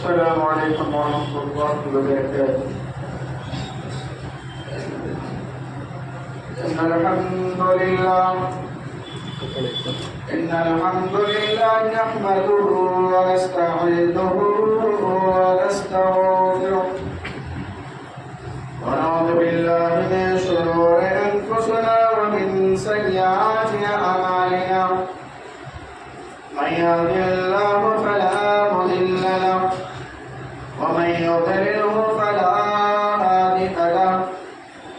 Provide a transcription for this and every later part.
السلام عليكم ورحمة الله وبركاته. إن الحمد لله نحمده ونستعينه ونستغفره ونعوذ بالله من شرور أنفسنا ومن سيئات أعمالنا. من يهده الله فلا مضل له ومن يضلله فلا هادي له.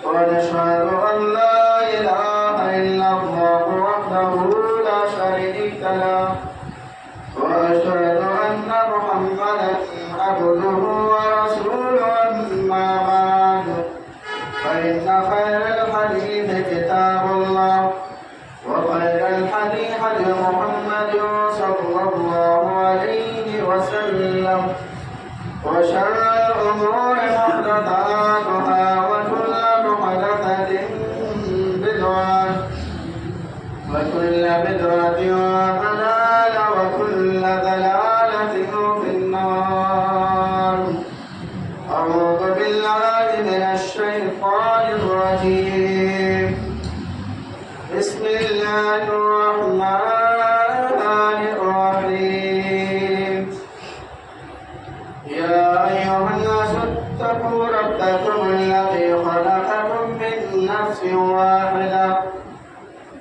ونشهد أن لا إله إلا الله وحده لا شريك له وأشهد أن محمدا عبده ورسوله. أما بعد فإن خير الحديث كتاب الله وخير الحديث حديث محمد صلى الله عليه وسلم وشر الأمور محدثاتها وكل محدثة بدعة وكل بدعة ضلالة وكل ضلالة في النار. أعوذ بالله من الشيطان الرجيم. بسم الله الرحمن الرحيم. يا أيها الناس اتقوا ربكم الذي خلقكم من نفس واحدة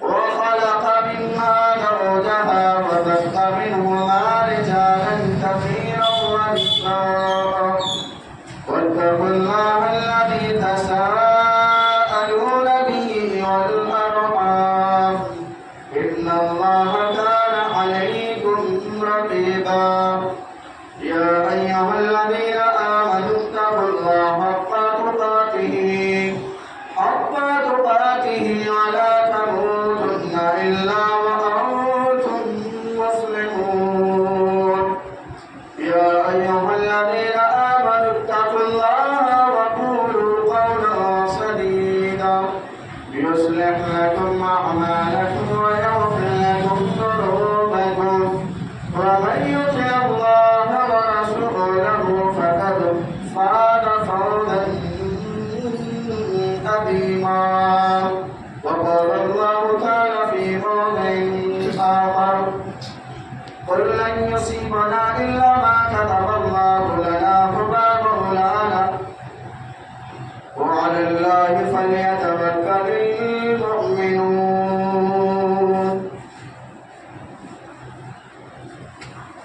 وخلق منها زوجها وبث منهما رجالا كثيرا ونساء واتقوا الله الذي تساءلون به والأرحام إن الله كان عليكم رقيبا. يا أيها الذين آمنوا اتقوا الله حق تقاته ولا تموتن إلا وأنتم مسلمون. يا أيها الذين آمنوا اتقوا الله وقولوا قولا سديدا يصلح لكم أعمالكم ويغفر لكم ذنوبكم ومن يطع الله ورسوله فقد فاز فوزا عظيما. وقال الله تعالى في موضع آخر قل لن يصيبنا إلا ما كتب الله لنا هو مولانا وعلى الله فليتوكل المؤمنون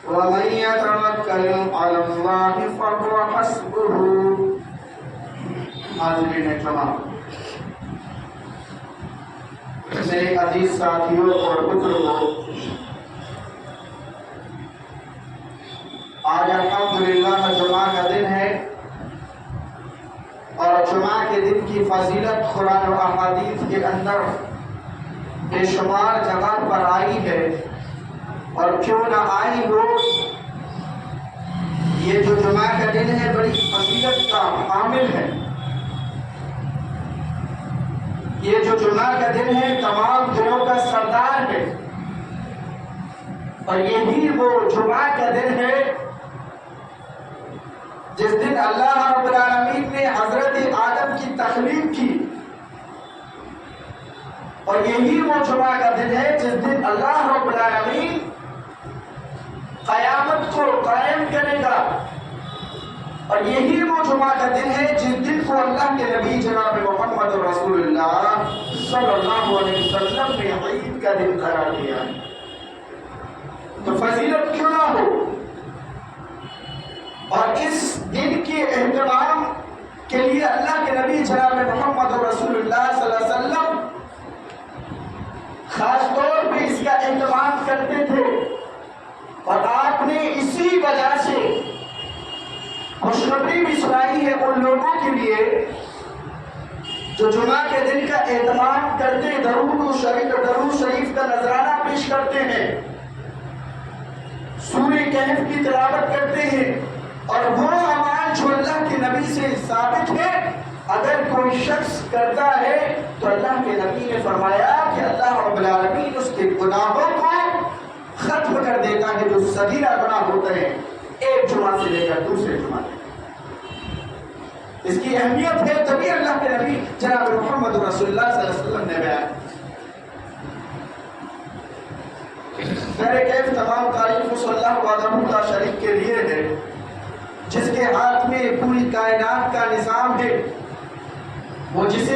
ومن يتوكل على الله فهو حسبه. حاضرین اکرام، میرے عزیز ساتھیوں اور بزرگوں، آج الحمدللہ جمعہ کا دن ہے اور جمعہ کے دن کی فضیلت قرآن و احادیث کے اندر بے شمار جگہ پر آئی ہے، اور کیوں نہ آئی ہو، یہ جو جمعہ کا دن ہے بڑی فضیلت کا حامل ہے. یہ جو جمعہ کا دن ہے تمام دنوں کا سردار ہے، اور یہی وہ جمعہ کا دن ہے جس دن اللہ رب العالمین نے حضرت آدم کی تخلیق کی، اور یہی وہ جمعہ کا دن ہے جس دن اللہ رب العالمین قیامت کو قائم کرے گا، اور یہی وہ جمعہ کا دن ہے جس دن کو اللہ کے نبی جناب محمد رسول اللہ صلی اللہ علیہ وسلم نے عید کا دن قرار دیا. تو فضیلت کیوں نہ ہو، اور اس دن کے اہتمام کے لیے اللہ کے نبی جناب محمد رسول اللہ صلی اللہ علیہ وسلم خاص طور پہ اس کا اہتمام کرتے تھے، اور آپ نے اسی وجہ سے خوشخبری بھی سنائی ہے ان لوگوں کے لیے جو جمعہ کے دن کا اہتمام کرتے، درود شریف کا نذرانہ پیش کرتے ہیں، سورہ کہف کی تلاوت کرتے ہیں، اور وہ اعمال جو اللہ کے نبی سے ثابت ہے اگر کوئی شخص کرتا ہے تو اللہ کے نبی نے فرمایا کہ اللہ رب العالمین اس کے گناہوں کو ختم کر دیتا ہے جو صغیرہ گناہ ہوتے ہیں. ایک جمعہ سے لے کر دوسرے جمعہ تک۔ اس کی اہمیت ہے تبھی اللہ کے نبی جناب محمد رسول اللہ صلی اللہ علیہ وسلم نے بیان۔ میرے کیف تمام تعریف اس اللہ وحدہ لا شریک کے لیے ہے جس کے ہاتھ میں پوری کائنات کا نظام ہے۔ وہ جس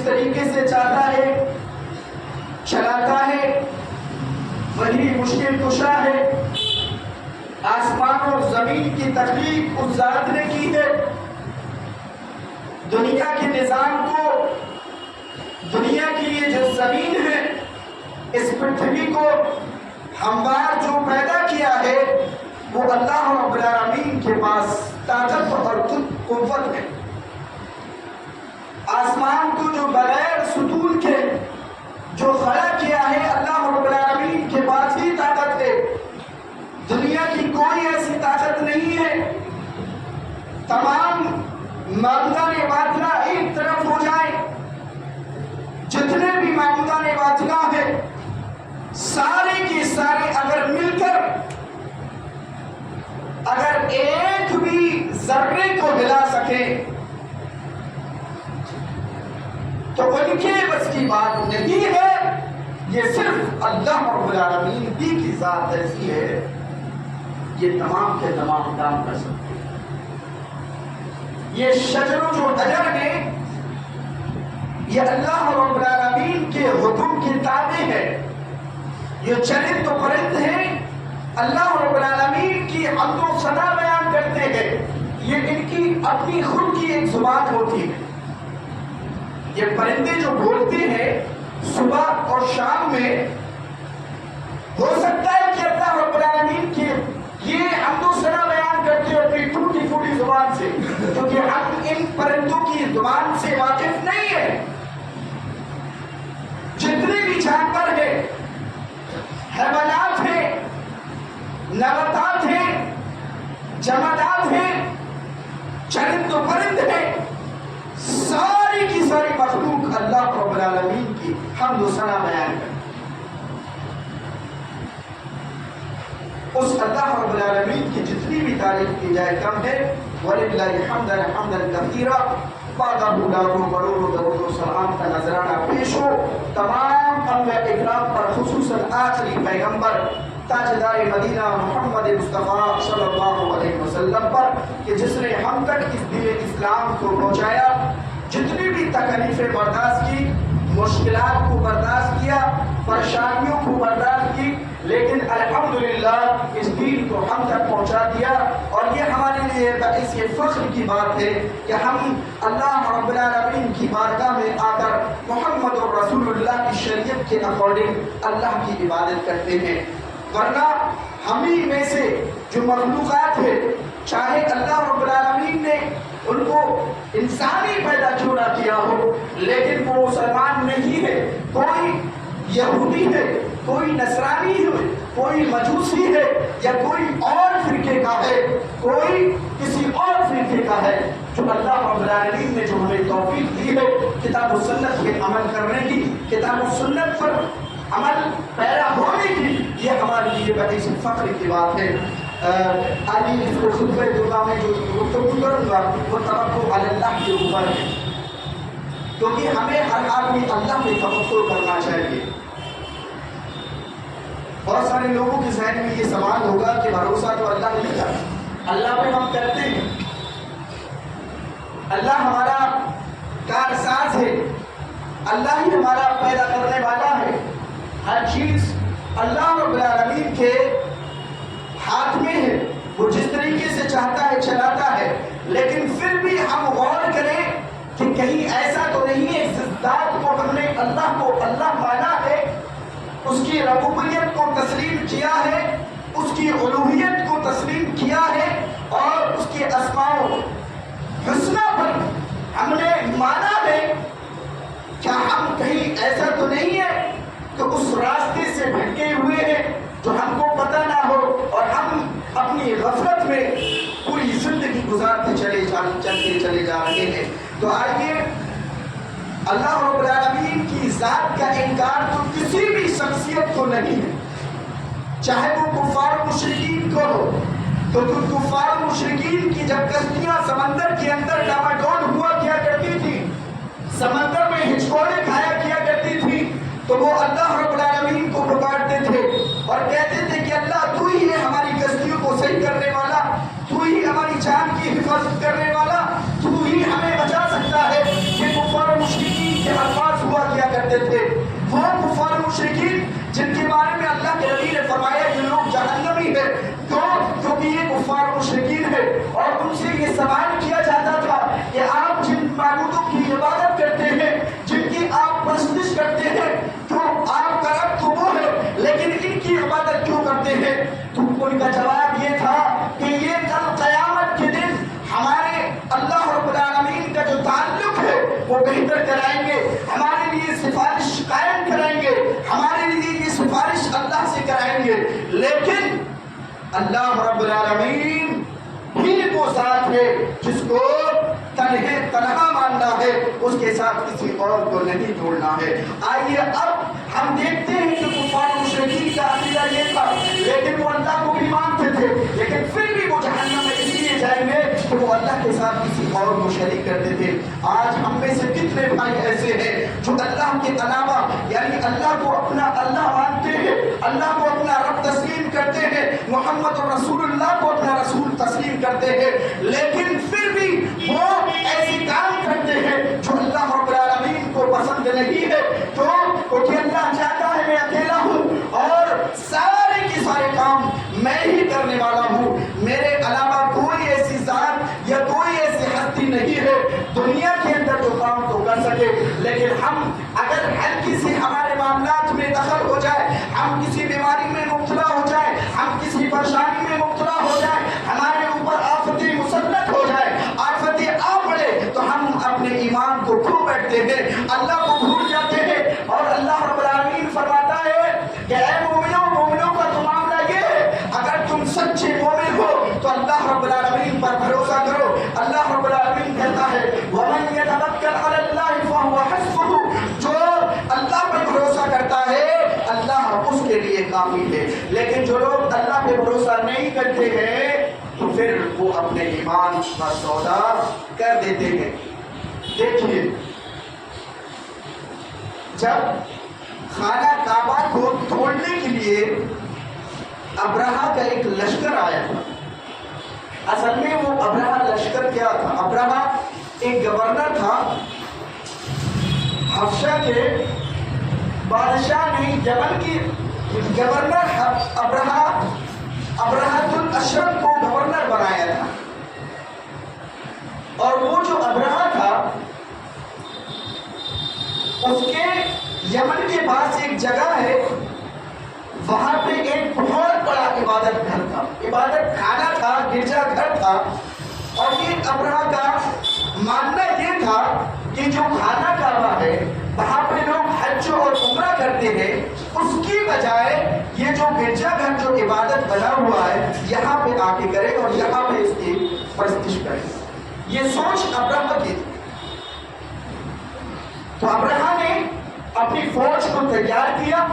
طریقے سے چاہتا ہے چلاتا ہے، وہی مشکل کشا ہے۔ آسمان اور زمین کی تخلیق اس ذات نے کی ہے۔ دنیا کے نظام کو، دنیا کے لیے جو زمین ہے، اس پرتھوی کو ہموار جو پیدا کیا ہے وہ اللہ رب العالمین کے پاس طاقت اور قوت ہے۔ آسمان کو جو بغیر ستون کے جو کھڑا کیا ہے اللہ رب العالمین کے پاس ہی طاقت ہے۔ دنیا کی کوئی ایسی طاقت نہیں ہے۔ تمام معبودان باطلہ ایک طرف ہو جائیں، جتنے بھی معبودان باطلہ ہیں سارے کے سارے اگر مل کر اگر ایک بھی ذرے کو ہلا سکے تو ان کے بس کی بات نہیں ہے۔ یہ صرف اللہ رب العالمین ہی کی ذات ایسی ہے، یہ تمام کے تمام کام کر سکتے ہیں۔ یہ شجر و جو حجر ہے یہ اللہ رب العالمین کے حکم کی تابع ہے۔ یہ چرند و پرند ہیں، اللہ رب العالمین کی حمد و ثنا بیان کرتے ہیں۔ یہ ان کی اپنی خود کی ایک زبان ہوتی ہے۔ یہ پرندے جو بولتے ہیں صبح اور شام میں، ہو سکتا ہے کہ اللہ رب العالمین کی یہ حمد و ثنا بیان کرتے ہیں اپنی ٹوٹی پھوٹی زبان سے، کیونکہ ہم ان پرندوں کی زبان سے واقف نہیں ہے۔ جتنے بھی جانور ہیں، حیوانات ہیں، نباتات ہیں، جمادات ہیں، چرند و پرند ہیں، ساری کی ساری مخلوق اللہ رب العالمین کی حمد و ثنا بیان کرتے۔ اس اللہ رب العالمین کی جتنی بھی تعریف کی جائے کم ہے۔ وَلِلَّهِ حَمْدًا حَمْدًا كَثِيرًا۔ بعد لاکھوں کروڑوں درود و سلام کا نذرانہ پیش ہو تمام انبیاء اکرام پر، خصوصاً آخری پیغمبر تاجدار مدینہ محمد مصطفیٰ صلی اللہ علیہ وسلم پر کہ جس نے ہم تک اس دین اسلام کو پہنچایا، جتنی بھی تکلیفیں برداشت کی، مشکلات کو برداشت کیا، پریشانیوں کو برداشت کی، لیکن الحمدللہ اس دین کو ہم تک پہنچا دیا۔ اور یہ ہمارے لیے باعث فخر کی بات ہے کہ ہم اللہ رب العالمین کی بارگاہ میں آ کر محمد رسول اللہ کی شریعت کے اکارڈنگ اللہ کی عبادت کرتے ہیں۔ ورنہ ہمیں میں سے جو مخلوقات ہے، چاہے اللہ رب العالمین نے ان کو انسانی پیدا کیوں نہ کیا ہو، لیکن وہ مسلمان نہیں ہے، کوئی یہودی ہے، کوئی نصرانی ہے، کوئی مجوسی ہے، یا کوئی اور فرقے کا ہے، کوئی کسی اور فرقے کا ہے، جو اللہ رب العالمین نے جو ہمیں توفیق دی ہے کتاب و سنت کے عمل کرنے کی، کتاب و سنت پر عمل پیرا ہونے کی، یہ ہمارے لیے بڑی فخر کی بات ہے۔ آج اس کو خطبہ دعا میں جو گفتگو کروں گا وہ توکل علی اللہ کے اوپر ہے، کیونکہ ہمیں ہر آدمی اللہ پہ توکل کرنا چاہیے۔ بہت سارے لوگوں کے ذہن میں یہ سوال ہوگا کہ بھروسہ تو اللہ نے کیا، اللہ پہ ہم کرتے ہیں، اللہ ہمارا کارساز ہے، اللہ ہی ہمارا پیدا کرنے والا ہے، ہر چیز اللہ رب العالمین کے ہاتھ میں ہے، وہ جس طریقے سے چاہتا ہے چلاتا ہے۔ لیکن پھر بھی ہم غور کریں کہ کہیں ایسا تو نہیں ہے اس ذات کو ہم نے اللہ کو اللہ مانا ہے، اس کی ربوبیت کو تسلیم کیا ہے، اس کی الوہیت کو تسلیم کیا ہے، اور اس کے اسماء و حسنہ پر ہم نے مانا ہے۔ کیا ہم کہیں ایسا تو نہیں ہے کہ اس راستے سے بھٹکے ہوئے ہیں جو ہم کو پتہ نہ ہو، اور ہم اپنی غفلت میں پوری زندگی گزارتے چلے جا رہے ہیں؟ تو آئیے، اللہ رب العالمین کی ذات کا انکار تو کسی بھی شخصیت کو نہیں ہے، چاہے وہ کفار و مشرکین کو ہو، تو کفار مشرکین کی جب کشتیاں سمندر کے اندر ڈاواڈول ہوا کیا کرتی تھی، سمندر میں ہچکوڑے کھایا کیا کرتی تھی، تو وہ اللہ رب العالمین کو پکارتے تھے اور کہتے تھے کہ اللہ تو ہی ہے ہماری کشتیوں کو صحیح کرنے والا، تو ہی ہماری جان کی حفاظت کرنے والا، تو ہی ہمیں بچا سکتا ہے۔ یہ کفار مشرکین کے الفاظ ہوا کیا کرتے تھے۔ وہ کفار مشرکین جن کے بارے میں اللہ کے نبی نے فرمایا یہ لوگ جہنمی ہے، کیونکہ یہ کفار مشرکین ہے، اور ان سے یہ سوال کیا جاتا تھا کہ آپ جن معبودوں کی عبادت کرتے ہیں، جن کی آپ پرستش کرتے ہیں، تو آپ کا رب تو وہ ہے لیکن ان کی عبادت کیوں کرتے ہیں؟ تو ان کا جواب یہ تھا کہ یہ کل قیامت کے دن ہمارے اللہ رب العالمین کا جو تعلق ہے وہ بہتر کرائیں گے، ہمارے لیے سفارش قائم کرائیں گے، ہمارے لیے یہ سفارش اللہ سے کرائیں گے۔ لیکن اللہ رب العالمین ہی وہ ذات ہے جس کو تنہا ماننا ہے، اس کے ساتھ کسی اور کو نہیں جوڑنا ہے۔ آئیے اب ہم دیکھتے ہیں کہ کفار مشرکین کا عقیدہ یہ تھا، لیکن وہ اللہ کو بھی مانتے تھے، لیکن پھر بھی وہ جہنم میں اس لیے جائیں گے کہ وہ اللہ کے ساتھ کسی اور کو شریک کرتے تھے۔ آج ہم میں سے کتنے بھائی ایسے ہیں جو اللہ کے علاوہ یعنی اللہ کو اپنا اللہ مانتے ہیں، اللہ کو اپنا رب تسلیم کرتے ہیں، محمد رسول اللہ کو اپنا رسول تسلیم کرتے ہیں، لیکن پھر بھی وہ ایسے کام کرتے ہیں جو اللہ رب العالمین کو پسند نہیں ہے، کیونکہ اللہ چاہتا ہے میں اکیلا ہوں اور سارے کے سارے کام میں ہی کرنے والا ہوں، میرے علاوہ کوئی ایسی ذات یا کوئی ایسی ہستی نہیں ہے دنیا کے اندر جو کام تو کر سکے۔ لیکن ہم اگر ہلکی سی ہمارے معاملات میں دخل ہو جائے، ہم کسی بیماری میں مبتلا ہو جائے، ہم کسی پریشانی میں مبتلا ہو جائے، ہمارے اوپر آفتیں مسلط ہو جائے، آفتیں آ پڑے، تو ہم اپنے ایمان کو کھو بیٹھتے ہیں، اللہ کو بھول جاتے ہیں، اور اللہ رب العالمین فرماتا ہے کہ اے مومنوں کا تو معاملہ یہ ہے، اگر تم سچے مومن ہو تو اللہ رب العالمین پر بھروسہ کرو۔ اللہ رب العالمین کہتا ہے وَمَن يَتَوَكَّلْ عَلَى اللَّهِ فَهُوَ حَسْبُهُ، جو اللہ پہ بھروسہ کرتا ہے اللہ اس کے لیے کافی ہے۔ لیکن جو لوگ اللہ پہ بھروسہ نہیں کرتے ہیں تو پھر وہ اپنے ایمان کا سودا کر دیتے ہیں۔ دیکھیے جب خانہ کعبہ کو توڑنے کے لیے ابرہہ کا ایک لشکر آیا تھا، اصل میں وہ ابرہہ لشکر کیا تھا؟ ابرہہ ایک گورنر تھا، حبشہ کے بادشاہ نے یمن کی گورنر ابرہۃ الاشرم کو گورنر بنایا تھا، اور وہ جو ابرہہ تھا اس کے یمن کے پاس ایک جگہ ہے، وہاں پہ ایک بہت بڑا عبادت گھر تھا، عبادت خانہ تھا، گرجا گھر تھا، اور یہ ابرہہ کا ماننا یہ تھا کہ جو خانہ کعبہ ہے وہاں پہ لوگ حج اور عمرہ کرتے ہیں، اس کی بجائے یہ جو گرجا گھر جو عبادت بنا ہوا ہے یہاں پہ آ کے کرے اور یہاں پہ اس کی پرستش کرے۔ یہ سوچ ابرہہ کی تھی۔ تو ابرہہ نے اپنی فوج کو تیار کیا،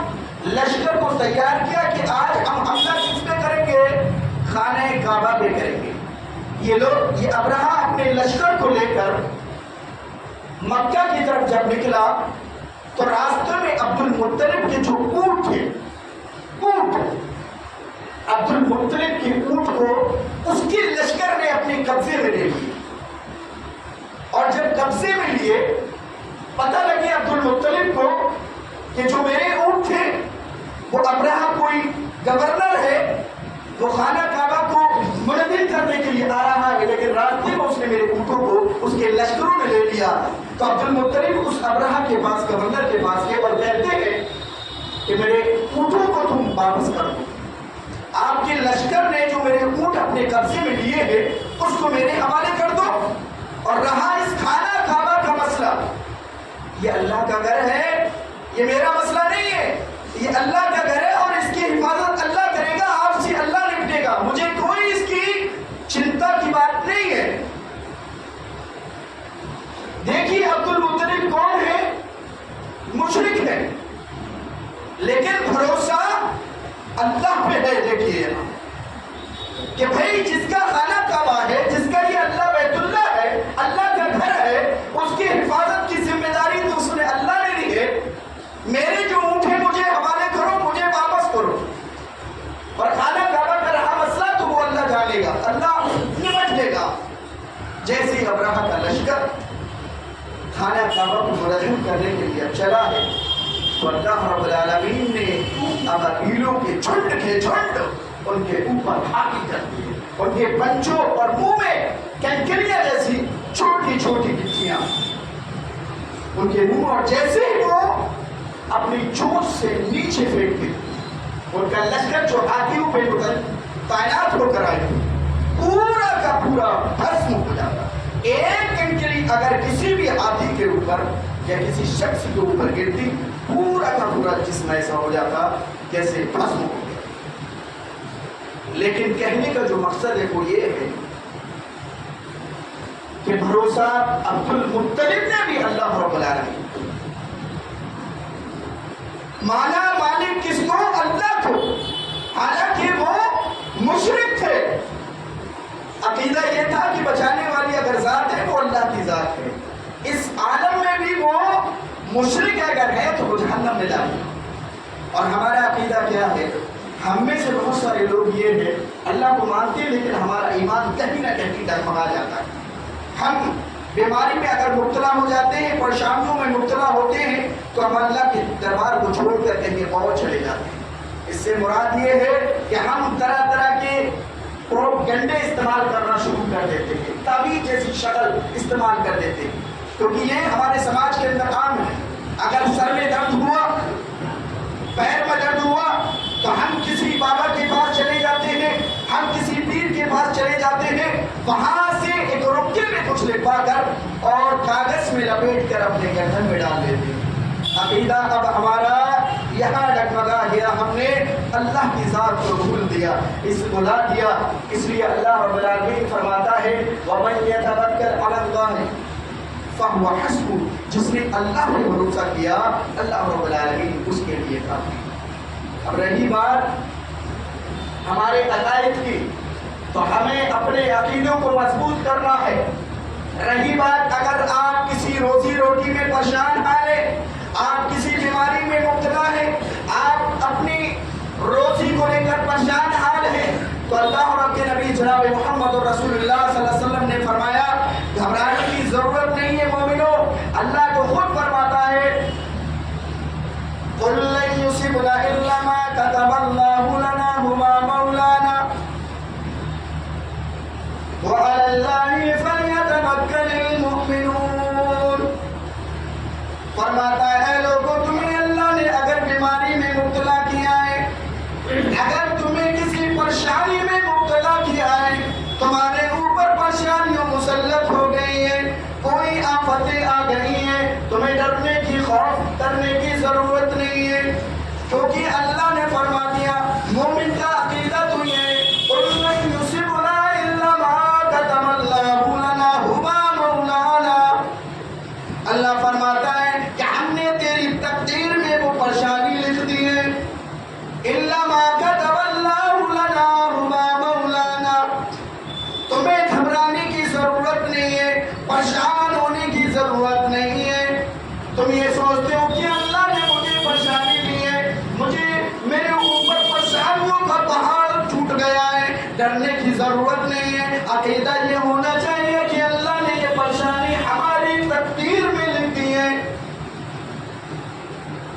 لشکر کو تیار کیا کہ آج ہم حملہ کس پہ کریں گے؟ خانہ کعبہ پہ کریں گے۔ یہ ابرہہ اپنے لشکر کو لے کر مکہ کی طرف جب نکلا تو راستے میں عبد المطلب کے جو اونٹ تھے، عبد المطلب کے اونٹ کو اس کے لشکر نے اپنے قبضے میں لے لیے، اور جب قبضے میں لیے پتہ لگے عبد المطلب کو کہ جو میرے اونٹ تھے وہ ابرہہ کوئی گورنر ہے، وہ خانہ کعبہ کو منعقد کرنے کے لیے آ رہا ہے، لیکن راستے میں اس نے میرے اونٹوں کو اس کے لشکروں نے لے لیا۔ تو عبد المطلب اس ابرہہ کے پاس گورنر کے پاس گئے اور کہتے ہیں کہ میرے اونٹوں کو تم واپس کر دو، آپ کے لشکر نے جو میرے اونٹ اپنے قبضے میں لیے ہیں اس کو میرے حوالے کر دو، اور رہا اس خانہ کعبہ کا مسئلہ، یہ اللہ کا گھر ہے، یہ میرا مسئلہ نہیں ہے، یہ اللہ کا گھر ہے اور اس کی حفاظت اللہ کرے گا، آپ سے اللہ نپٹے گا، مجھے کوئی اس کی چنتا کی بات نہیں ہے۔ دیکھیے عبد المطلب کون ہے؟ مشرک ہے، لیکن بھروسہ اللہ پہ ہے۔ دیکھیے کہ بھائی جیسے ہی ابراہہ کا لشکر خانہ کعبہ کو منہدم کرنے کے لیے چلا ہے تو اللہ رب العالمین نے ابابیلوں کے جھنڈ ان کے اوپر حاوی کر دیے. ان کے پنجوں اور منہ میں کنکریاں جیسی چھوٹی چھوٹی ٹکیاں ان کے منہ, اور جیسے ہی وہ اپنی چونچ سے نیچے پھینک کے ان کا لشکر جو ہاتھیوں پہ تعینات ہو کر آئے پورا کا پورا بھسم ہو جاتا. ایک کنکری اگر کسی بھی ہاتھی کے اوپر یا کسی شخص کے اوپر گرتی پورا کا پورا جسم ایسا ہو جاتا جیسے بھسم ہو گیا. لیکن کہنے کا جو مقصد ہے وہ یہ ہے کہ بھروسہ عبد المطلب نے بھی اللہ رب العالمین مانا مالک کس کو؟ اللہ کو. حالانکہ وہ مشرک تھے. عقیدہ یہ تھا کہ بچانے والی اگر ذات ہے وہ اللہ کی ذات ہے. اس عالم میں بھی وہ مشرک اگر ہے تو وہ جہنم میں ڈالے. اور ہمارا عقیدہ کیا ہے؟ ہم میں سے بہت سارے لوگ یہ ہے اللہ کو مانتے ہیں لیکن ہمارا ایمان کہیں نہ کہیں ڈگمگا جاتا ہے. ہم بیماری میں اگر مبتلا ہو جاتے ہیں, پریشانیوں میں مبتلا ہوتے ہیں تو ہم اللہ کے دربار کو چھوڑ کر کہیں اور چلے جاتے ہیں. اس سے مراد یہ ہے کہ ہم طرح طرح کے پروپیگنڈے استعمال کرنا شروع کر دیتے ہیں, تعویذ جیسی شکل استعمال کر دیتے ہیں, کیونکہ یہ ہمارے سماج کے اندر عام ہے. اگر سر میں درد ہوا, پیر میں درد ہوا تو ہم کسی بابا کے پاس چلے جاتے ہیں, ہم کسی پیر کے پاس چلے جاتے ہیں, وہاں سے ایک رکے میں کچھ لکھوا کر اور کاغذ میں لپیٹ کر اپنے گردن میں ڈال دیتے ہیں. عقیدہ اب ہمارا یہاں ڈگمگا گیا, ہم نے اللہ کی ذات کو بھول دیا, اس بلا دیا. اس لیے اللہ رب العالمین فرماتا ہے وَمَن يَتَوَكَّلْ عَلَى اللَّهِ فَهُوَ حَسْبُهُ, جس نے اللہ پہ بھروسہ کیا اللہ رب العالمین اس کے لیے کافی. اب رہی بات ہمارے عقائد کی تو ہمیں اپنے عقیدوں کو مضبوط کرنا ہے. رہی بات اگر آپ کسی روزی روٹی میں پریشان ہیں, آپ کسی بیماری میں مبتلا ہیں, آپ اپنی روزی کو لے کر پریشان حال ہیں, تو اللہ اور آپ کے نبی جناب محمد رسول اللہ صلی اللہ علیہ وسلم نے فرمایا گھبرانے کی ضرورت نہیں ہے مومنو. اللہ کو خود فرماتا ہے قُلْ لَن يُصِبْنَا إِلَّا مَا كَتَبَ اللَّهُ لَنَا هُوَ مَوْلَانَا وَعَلَى اللَّهِ فَلْيَتَوَكَّلِ الْمُؤْمِنُونَ. فرماتا ہے لوگوں تمہیں اللہ نے اگر بیماری میں مبتلا کیا ہے, اگر تمہیں کسی پریشانی میں مبتلا کیا ہے, تمہارے اوپر پریشانیوں مسلط ہو گئی ہیں, کوئی آفتیں آ گئی ہیں, تمہیں ڈرنے کی خوف کرنے کی ضرورت نہیں ہے, کیونکہ اللہ نے فرما دیا. مومن کا عقیدہ تو یہ قُلْ لَن يُصِبْنَا إِلَّا مَا كَتَبَ اللَّهُ لَنَا هُوَ مَوْلَانَا. اللہ فرماتا ہے کہ ہم نے تیری تقدیر میں وہ پریشانی لکھ دی ہے. إِلَّا مَا كَتَبَ اللَّهُ لَنَا هُوَ مَوْلَانَا. تمہیں گھبرانے کی ضرورت نہیں ہے, پریشان ہونے کی ضرورت نہیں ہے. تم یہ سوچتے ہو کہ اللہ نے مجھے پریشانی دی ہے, مجھے میرے اوپر پریشانیوں کا پہاڑ ٹوٹ گیا ہے, ڈرنے کی ضرورت نہیں ہے. عقیدہ یہ ہونا چاہیے کہ اللہ نے یہ پریشانی ہماری تقدیر میں لکھ دی ہے.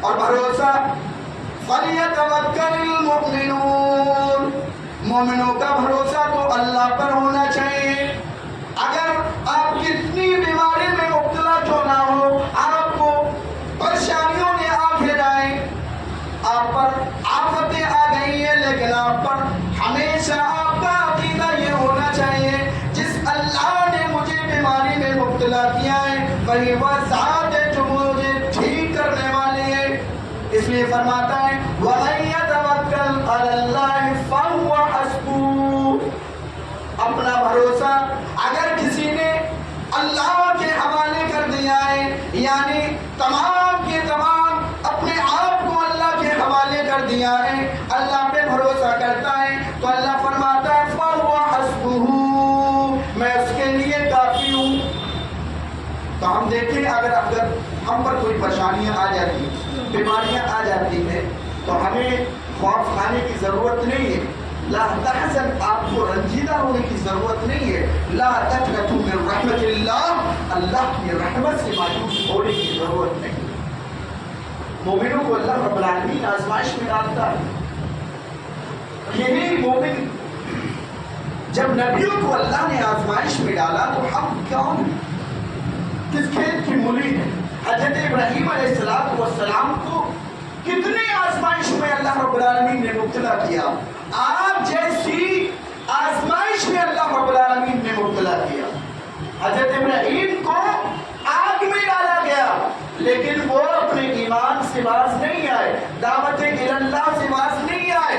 اور بھروسہ فَلْيَتَوَكَّلِ الْمُؤْمِنُونَ, مومنوں کا بھروسہ تو اللہ پر ہونا چاہیے. اگر آپ کتنی بیماری میں مبتلا کیوں نہ ہو, آپ کو پریشانیوں نے آ گھیرائیں, آپ پر آفتیں آ گئی ہیں, لیکن آپ پر ہمیشہ آپ کا عقیدہ یہ ہونا چاہیے جس اللہ نے مجھے بیماری میں مبتلا کیا ہے وہی وہ ذات ہے جو مجھے ٹھیک کرنے والی ہے. اس لیے فرماتا ہے وَمَن يَتَوَكَّلْ عَلَى اللَّهِ فَهُوَ حَسْبُهُ. اپنا بھروسہ اگر کسی نے اللہ کے حوالے کر دیا ہے, یعنی تمام کے تمام اپنے آپ کو اللہ کے حوالے کر دیا ہے, اللہ پہ بھروسہ کرتا ہے, تو اللہ فرماتا ہے فَهُوَ حَسْبُهُ, میں اس کے لیے کافی ہوں. تو ہم دیکھیں اگر ہم پر کوئی پریشانیاں آ جاتی ہیں, بیماریاں آ جاتی ہیں, تو ہمیں خوف کھانے کی ضرورت نہیں ہے, لا تحزن، آپ کو رنجیدہ ہونے کی ضرورت نہیں ہے. لا تقنطوا من رحمت اللہ، اللہ کی رحمت سے مایوس ہونے کی ضرورت نہیں. مومنوں کو اللہ رب العالمین آزمائش میں ڈالتا ہے. یہی مومن جب نبیوں کو اللہ نے آزمائش میں ڈالا تو ہم کون کس کھیت کی مولی ہے؟ حضرت ابراہیم علیہ السلام کو کتنی آزمائش میں اللہ رب العالمین نے مبتلا کیا. آپ جیسی آزمائش میں اللہ رب العالمین نے مبتلا کیا. حضرت ابراہیم کو آگ میں ڈالا گیا لیکن وہ اپنے ایمان سے باز نہیں آئے، دعوت اللہ سے باز نہیں آئے.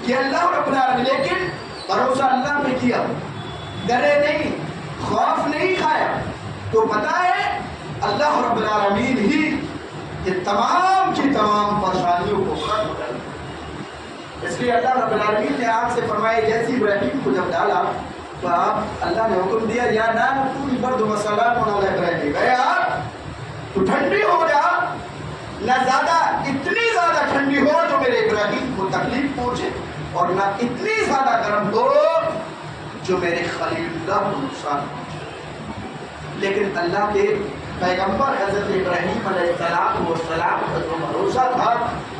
یہ اللہ رب العالمین، لیکن بھروسہ اللہ پہ کیا، ڈرے نہیں، خوف نہیں کھایا. تو پتہ ہے اللہ رب العالمین ہی یہ تمام کی تمام پریشانیوں کو ختم کر دیا. اس لیے اللہ رب العالمین نے آپ سے فرمایا جیسی ابراہیم کو جب ڈالا تو آپ اللہ نے حکم دیا یا نار کونی برد و سلام علی ابراہیم، اے آگ تو ٹھنڈی ہو جا، نہ زیادہ اتنی زیادہ ٹھنڈی ہو جو میرے ابراہیم کو تکلیف پہنچے، اور نہ اتنی زیادہ گرم ہو جو میرے خلیل اللہ کو نقصان پہنچے. لیکن اللہ کے پیغمبر حضرت ابراہیم علیہ السلام کا جو بھروسہ تھا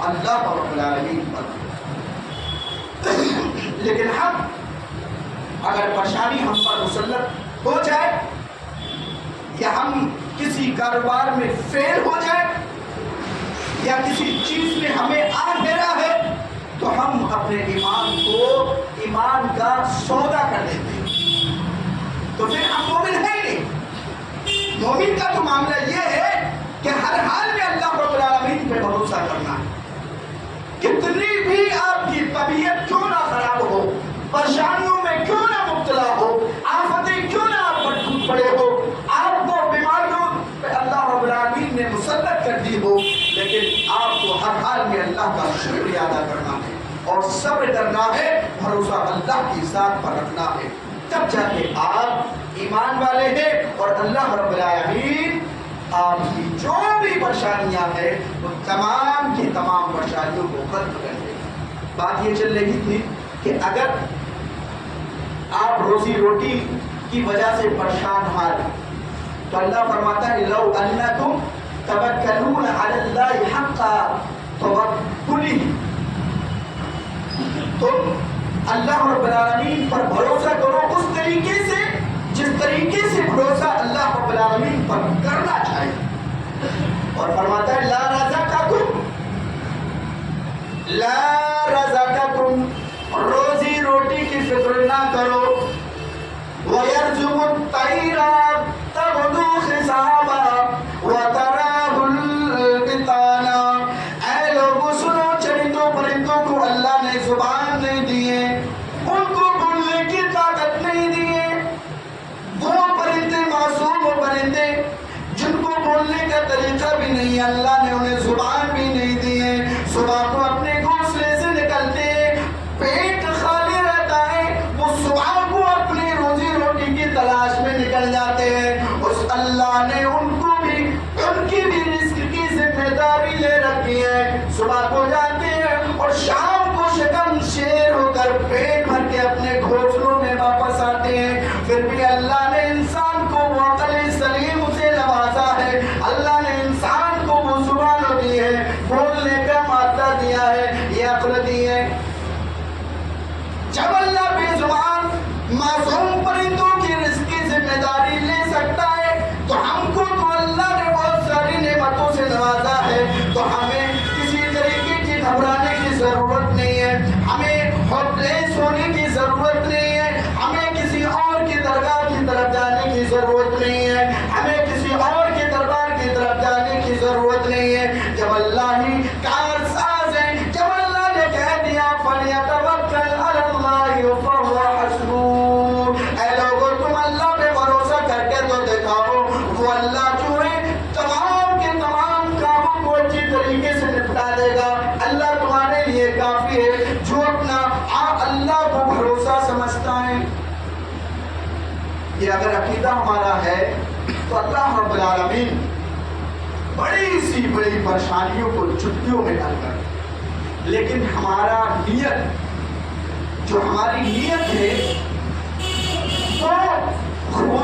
اللہ رب العالمین پر. لیکن ہم اگر پریشانی ہم پر مسلط ہو جائے یا ہم کسی کاروبار میں فیل ہو جائے یا کسی چیز میں ہمیں آ گھیرا ہے تو ہم اپنے ایمان کو ایمان کا سودا کر دیتے ہیں. تو پھر ہم مومن ہیں نہیں. مومن کا تو معاملہ یہ ہے کہ ہر حال میں اللہ رب العالمین پہ بھروسہ کرنا ہے. کتنی بھی آپ کی طبیعت کیوں نہ خراب ہو، پریشانیوں میں کیوں نہ مبتلا ہو، آفتیں کیوں نہ آپ پر ٹوٹ پڑے ہو، آپ کو بیماریوں پہ اللہ رب العالمین نے مسلط کر دی ہو، لیکن آپ کو ہر حال میں اللہ کا شکریہ ادا کرنا ہے اور صبر کرنا ہے، بھروسہ اللہ کی ذات پر رکھنا ہے. تب جا کے آپ ایمان والے ہیں اور اللہ رب العالمین آپ کی جو بھی پریشانیاں ہیں وہ تمام کی تمام پریشانیوں کو ختم کر دے. بات یہ چل رہی تھی کہ اگر آپ روزی روٹی کی وجہ سے پریشان حال تو اللہ فرماتا ہے لو انکم توکلون علی اللہ حق توکلہ، تم اللہ رب العالمین پر بھروسہ کرو اس طریقے سے جس طریقے سے بھروسہ اللہ رب العالمین پر کرنا چاہیے. اور فرماتا ہے لا رزقکم، روزی روٹی کی فکر نہ کرو. وَيَرْزُقُ الطَّيْرَ تَغْدُو خِسَابًا وَتَرَاهُ الْبِطَانَ. اے لوگوں سنو، چرندوں پرندوں کو اللہ نے زبان نہیں دیے، ان کو بولنے کی طاقت نہیں دیے. وہ پرندے معصوم پرندے جن کو بولنے کا طریقہ بھی نہیں، اللہ نے انہیں زبان بھی نہیں دی ہے. صبح کو اپنے گھونسلے سے نکلتے ہیں، پیٹ خالی رہتا ہے، وہ صبح کو اپنی روزی روٹی کی تلاش میں نکل جاتے ہیں. اس اللہ نے ان کو بھی ان کی بھی رزق کی ذمہ داری لے رکھی ہے. صبح کو جاتے ہیں اور شام کو شکم شیر ہو کر پیٹ بھر کے اپنے گھونسلوں میں واپس آتے ہیں. پھر بھی اللہ نے انسان کو وہ عقل سلیم سے نوازا ہے، اللہ نے انسان کو وہ زبان دی ہے، بولنے کا مادہ دیا ہے، یہ عقل دی ہے. جب اللہ بے زبان معصوم پرندوں کی رزق کی ذمہ داری لے سکتا ہے تو ہم کو تو اللہ نے بہت ساری نعمتوں سے نوازا ہے، تو ہمیں کسی طریقے کی گھبرانے کی ضرورت نہیں ہے، ہمیں ہوپلیس ہونے کی ضرورت نہیں ہے، ہمیں کسی اور کی درگاہ کی طرف جانے کی ضرورت نہیں ہے، ہمیں کسی اور کے دربار کی طرف جانے کی ضرورت نہیں ہے. جب اللہ ہی کارساز ہے، جب اللہ نے کہہ دیا فَلْيَتَوَكَّلْ عَلَى اللَّهِ وَهُوَ حَسْبُهُ، اے لوگوں تم اللہ پہ بھروسہ کر کے تو دکھاؤ، وہ اللہ جو ہے تمام کے تمام کاموں کو اچھی طریقے سے نپٹا دے گا. اللہ تمہارے لیے کافی ہے. جو اپنا آپ اللہ کو بھروسہ سمجھتا ہے، یہ اگر عقیدہ ہمارا ہے تو اللہ رب العالمین بڑی سی بڑی پریشانیوں کو چھٹیوں میں ڈال کر، لیکن ہمارا نیت جو ہماری نیت ہے وہ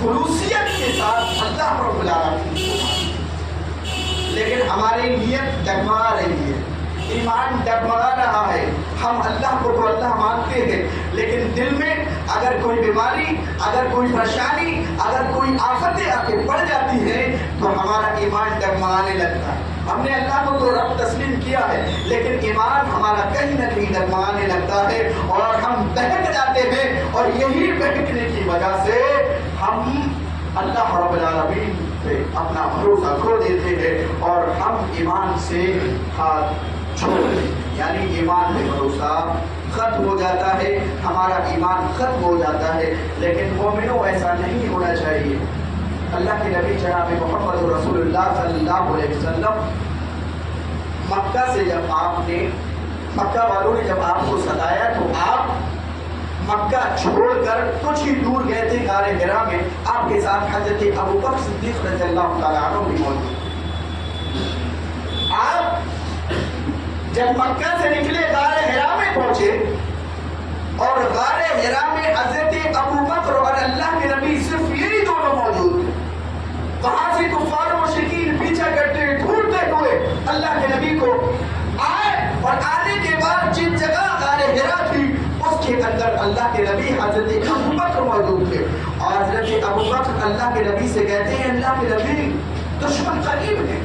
خلوصیت کے ساتھ اللہ رب العالمین کو، لیکن ہماری نیت ڈگمگا رہی ہے، ایمان ڈگمگا رہا ہے، ہم اللہ کو تو اللہ مانتے ہیں لیکن دل میں اگر کوئی بیماری، اگر کوئی پریشانی، اگر کوئی آفتیں آ کے پڑ جاتی ہیں تو ہمارا ایمان ڈگمگانے لگتا ہے۔ ہم نے اللہ کو تو رب تسلیم کیا ہے لیکن ایمان ہمارا کہیں نہ کہیں ڈگمگانے لگتا ہے اور ہم بہک جاتے ہیں، اور یہی بہکنے کی وجہ سے ہم اللہ رب العالمین سے اپنا بھروسہ کھو دیتے ہیں اور ہم ایمان سے ہاتھ چھوڑ دیتے ہیں، یعنی ایمان میں بھروسہ ختم ہو جاتا ہے، ہمارا ایمان ختم ہو جاتا ہے۔ لیکن مومنوں ایسا نہیں ہونا چاہیے۔ اللہ کے نبی جناب محمد رسول اللہ صلی اللہ علیہ وسلم مکہ سے جب مکہ والوں نے جب آپ کو ستایا تو آپ مکہ چھوڑ کر کچھ ہی دور گئے تھے غار حرا میں، آپ کے ساتھ حضرت ابوبکر صدیق رضی اللہ تعالیٰ عنہ بھی موجود۔ آپ جب مکہ سے نکلے غار حرا میں پہنچے اور غار حرا میں حضرت ابوبکر اور اللہ کے نبی صرف یہی دونوں موجود تھے۔ وہاں سے کفار و مشرکین پیچھا کرتے ڈھونڈتے ہوئے اللہ کے نبی کو آئے، اور آنے کے بعد جن جگہ غار حرا تھی اس کے اندر اللہ کے نبی حضرت ابوبکر موجود تھے، اور حضرت ابوبکر اللہ کے نبی سے کہتے ہیں اللہ کے نبی دشمن قریب ہے،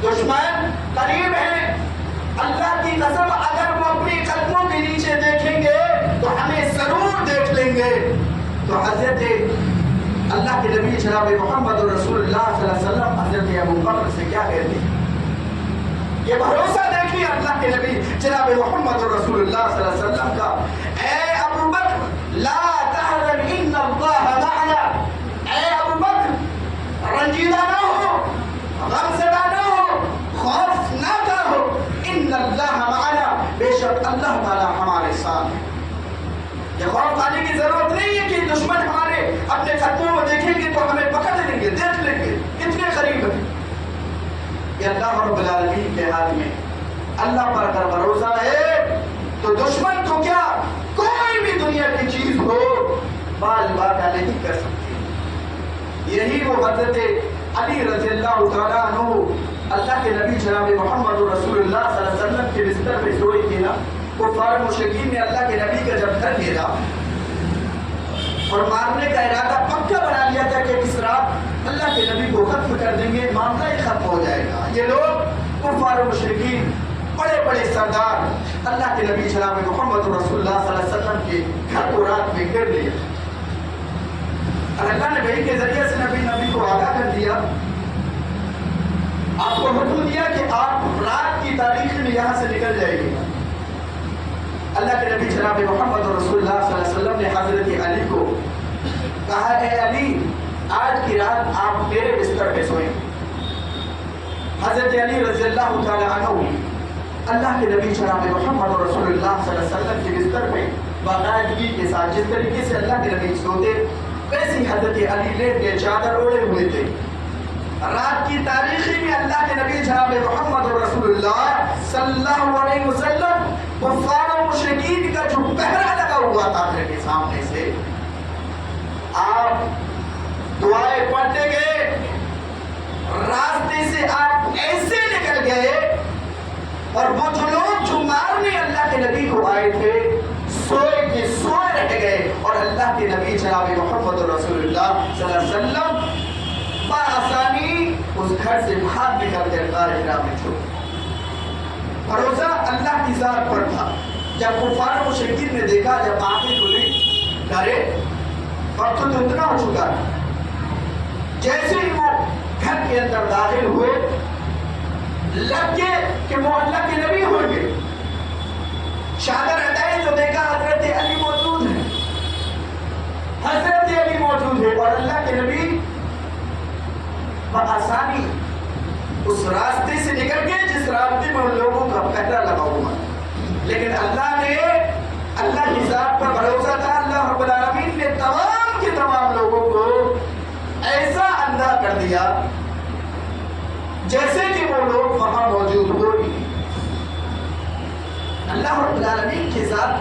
دشمن قریب ہے، اللہ کی قسم اگر وہ اپنے قدموں کے نیچے دیکھیں گے تو ہمیں ضرور دیکھ لیں گے۔ تو حضرت اللہ کے نبی جناب محمد رسول اللہ صلی اللہ علیہ وسلم حضرت ابوبکر سے کیا کہتے ہیں؟ یہ بھروسہ دیکھیے اللہ کے نبی جناب محمد رسول اللہ صلی اللہ علیہ وسلم کا، اے ابوبکر لا تحزن ان اللہ معنا، اے ابوبکر رنجیدہ نہ ہو، غمزدہ نہ ہو، خوف نہ کرو، ان اللہ معنا، بے شک اللہ تعالی ہمارے ساتھ ہے۔ یہ خوف آنے کی ضرورت نہیں ہے کہ دشمن ہمارے اپنے قدموں میں دیکھیں گے تو ہمیں پکڑ لیں گے، دیکھ لیں گے، کتنے قریب ہیں۔ یہ اللہ رب العالمین کے ہاتھ میں، اللہ پر اگر بھروسہ ہے تو دشمن کو کیا کوئی بھی دنیا کی چیز ہو بال باقا نہیں کر سکتی۔ یہی وہ حضرت علی رضی اللہ تعالیٰ عنہ اللہ کے نبی جناب محمد رسول اللہ صلی اللہ علیہ وسلم کے بستر پہ سوئے تھے نا، کفار مشرکین نے اللہ کے نبی کا جب گھر گھیرا اور مارنے کا ارادہ پکا بنا لیا تھا کہ اس رات اللہ کے نبی کو ختم کر دیں گے، معاملہ ہی ختم ہو جائے گا۔ یہ لوگ کفار و مشرکین بڑے بڑے سردار اللہ کے نبی جناب محمد رسول اللہ صلی اللہ علیہ وسلم کے گھر کو رات میں گھیر لیا، اور اللہ نے وحی کے ذریعے سے نبی کو آگاہ کر دیا، آپ کو حکم دیا کہ آپ رات کی تاریخ میں یہاں سے نکل جائے گی۔ اللہ کے نبی جناب محمد رسول اللہ صلی اللہ علیہ وسلم نے حضرت علی کو کہا، اے علی آج کی رات آپ میرے بستر پہ سوئیں۔ حضرت علی رضی اللہ تعالی عنہ اللہ کے نبی جناب محمد رسول اللہ صلی اللہ علیہ وسلم کے بستر پہ باقاعدگی کے ساتھ جس طریقے سے اللہ کے نبی سوتے ویسے حضرت علی لیٹ کے چادر اوڑے ہوئے تھے۔ رات کی تاریخی میں اللہ کے نبی جناب محمد رسول اللہ صلی اللہ علیہ وسلم کفار و مشرکین کا جو پہرا لگا ہوا تھا گھر کے سامنے سے، آپ دعائیں پڑھتے گئے، راستے سے آپ ایسے نکل گئے، اور وہ جو لوگ جو مارنے اللہ کے نبی کو آئے تھے سوئے کے سوئے رہ گئے، اور اللہ کے نبی جناب محمد رسول اللہ صلی اللہ علیہ وسلم بآسانی اس گھر سے باہر نکل کر غار حرا میں چھوڑ۔ بھروسہ اللہ کی ذات پر تھا۔ جب کفار و مشرکین نے دیکھا، جب آنکھیں کھلی، ڈرے، وقت تو اتنا ہو چکا ہے، جیسے ہی وہ گھر کے اندر داخل ہوئے لگ گئے کہ وہ اللہ کے نبی ہوں گے۔ چادر ہٹائی تو دیکھا حضرت علی موجود ہے، حضرت علی موجود ہے، اور اللہ کے نبی بآسانی اس راستے سے نکل گئے جس راستے میں ان لوگوں کا پہرا لگا ہوا، لیکن اللہ کی ذات پر بھروسہ تھا۔ اللہ رب العالمین نے تمام کے تمام لوگوں کو ایسا اندھا کر دیا جیسے کہ وہ لوگ وہاں موجود ہو ہی۔ اللہ رب العالمین کی ذات